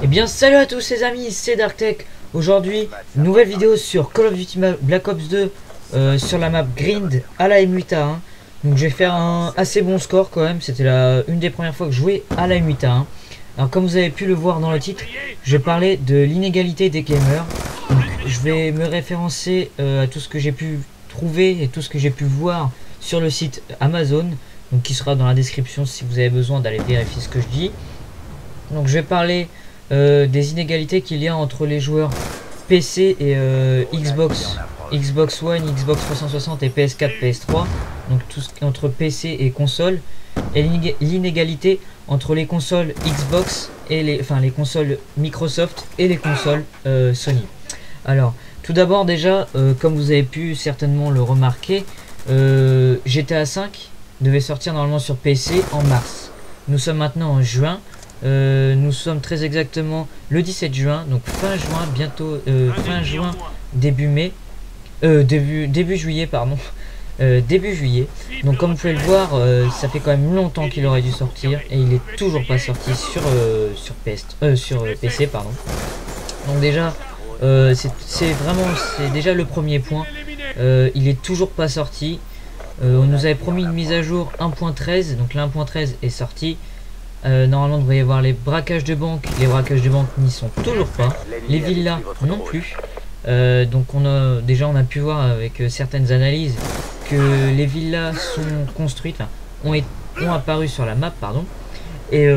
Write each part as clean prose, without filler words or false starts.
Eh bien salut à tous les amis, c'est DarkTech. Aujourd'hui, nouvelle vidéo sur Call of Duty Black Ops 2 sur la map Grind à la M8A1. Donc je vais faire un assez bon score quand même, c'était une des premières fois que je jouais à la M8A1. Alors comme vous avez pu le voir dans le titre, je parlais de l'inégalité des gamers. Donc je vais me référencer à tout ce que j'ai pu trouver et tout ce que j'ai pu voir sur le site Amazon. Donc qui sera dans la description si vous avez besoin d'aller vérifier ce que je dis. Donc je vais parler des inégalités qu'il y a entre les joueurs PC et Xbox One, Xbox 360 et PS4, PS3, donc tout ce qui est entre PC et console, et l'inégalité entre les consoles Xbox et les consoles Microsoft et les consoles Sony. Alors tout d'abord déjà, comme vous avez pu certainement le remarquer, GTA V devait sortir normalement sur PC en mars. Nous sommes maintenant en juin. Nous sommes très exactement le 17 juin, donc fin juin, bientôt fin juin, début mai, début juillet, pardon, début juillet. Donc comme vous pouvez le voir, ça fait quand même longtemps qu'il aurait dû sortir et il est toujours pas sorti sur PC, pardon. Donc déjà, c'est déjà le premier point. Il est toujours pas sorti. On nous avait promis une mise à jour 1.13, donc la 1.13 est sortie. Normalement, il devrait y avoir les braquages de banque. Les braquages de banque n'y sont toujours pas. Les villas non plus. Donc on a pu voir avec certaines analyses que les villas sont construites, ont apparu sur la map, pardon. Et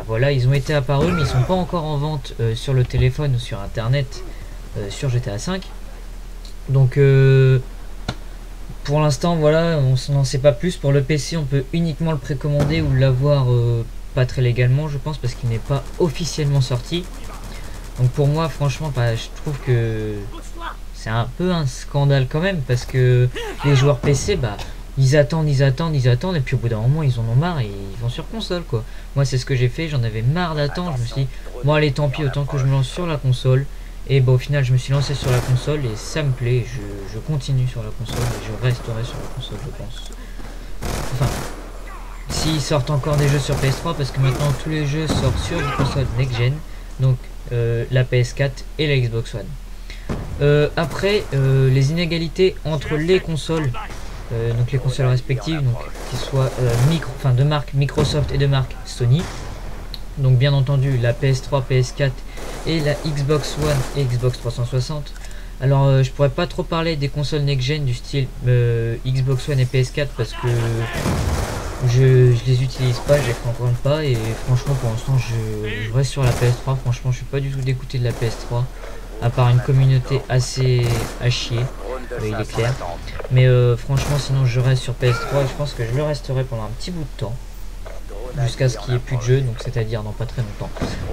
voilà, ils ont été apparus, mais ils sont pas encore en vente sur le téléphone ou sur internet sur GTA V. Donc pour l'instant, voilà, on n'en sait pas plus. Pour le PC, on peut uniquement le précommander ou l'avoir pas très légalement, je pense, parce qu'il n'est pas officiellement sorti. Donc pour moi, franchement, je trouve que c'est un peu un scandale quand même, parce que les joueurs PC, ils attendent, et puis au bout d'un moment, ils en ont marre et ils vont sur console, quoi. Moi, c'est ce que j'ai fait, j'en avais marre d'attendre. Je me suis dit, bon, allez, tant pis, autant que je me lance sur la console. Et au final je me suis lancé sur la console et ça me plaît, je continue sur la console et je resterai sur la console, je pense. Enfin, s'ils sortent encore des jeux sur PS3, parce que maintenant tous les jeux sortent sur des consoles next-gen, donc la PS4 et la Xbox One. Après, les inégalités entre les consoles, donc les consoles respectives, donc qui soient de marque Microsoft et de marque Sony. Donc bien entendu la PS3, PS4 et la Xbox One et Xbox 360. Alors je pourrais pas trop parler des consoles next-gen du style Xbox One et PS4 parce que je les utilise pas, je les fréquente pas, et franchement pour l'instant je reste sur la PS3. Franchement je suis pas du tout dégoûté de la PS3, à part une communauté assez à chier, il est clair. Mais franchement sinon je reste sur PS3 et je pense que je le resterai pendant un petit bout de temps. Jusqu'à ce qu'il n'y ait plus de jeu, donc c'est-à-dire dans pas très longtemps,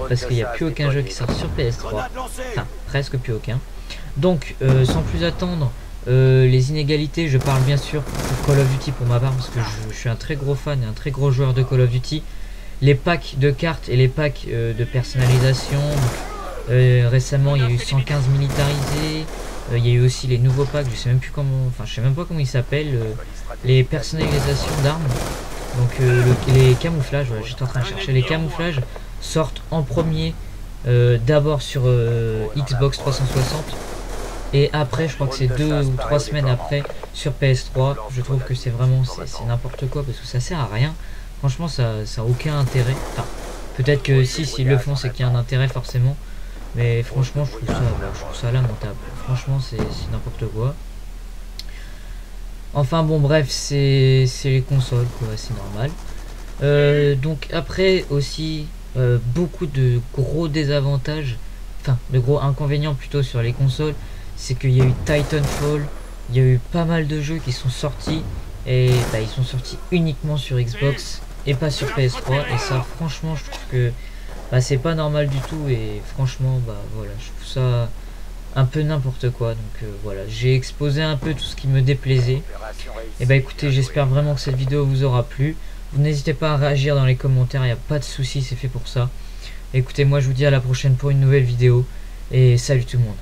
parce qu'il n'y a plus aucun jeu qui sort sur PS3, enfin presque plus aucun. Donc sans plus attendre, les inégalités, je parle bien sûr pour Call of Duty pour ma part, parce que je suis un très gros fan et un très gros joueur de Call of Duty. Les packs de cartes et les packs de personnalisation, récemment il y a eu 115 militarisés, il y a eu aussi les nouveaux packs, je sais même plus comment, je sais même pas comment ils s'appellent, les personnalisations d'armes. Donc les camouflages, voilà, j'étais en train de chercher, les camouflages sortent en premier d'abord sur Xbox 360 et après je crois que c'est 2 ou 3 semaines après sur PS3. Je trouve que c'est vraiment c'est n'importe quoi, parce que ça sert à rien. Franchement ça a aucun intérêt. Enfin, peut-être que s'ils le font c'est qu'il y a un intérêt forcément, mais franchement je trouve ça lamentable. Franchement c'est n'importe quoi. Enfin bon bref, c'est les consoles quoi, c'est normal. Donc après aussi beaucoup de gros désavantages, de gros inconvénients plutôt sur les consoles, c'est qu'il y a eu Titanfall, il y a eu pas mal de jeux qui sont sortis et ils sont sortis uniquement sur Xbox et pas sur PS3, et ça franchement je trouve que c'est pas normal du tout, et franchement voilà, je trouve ça un peu n'importe quoi. Donc voilà, j'ai exposé un peu tout ce qui me déplaisait. Et écoutez, j'espère vraiment que cette vidéo vous aura plu. Vous n'hésitez pas à réagir dans les commentaires, il n'y a pas de souci, c'est fait pour ça. Écoutez, moi je vous dis à la prochaine pour une nouvelle vidéo, et salut tout le monde.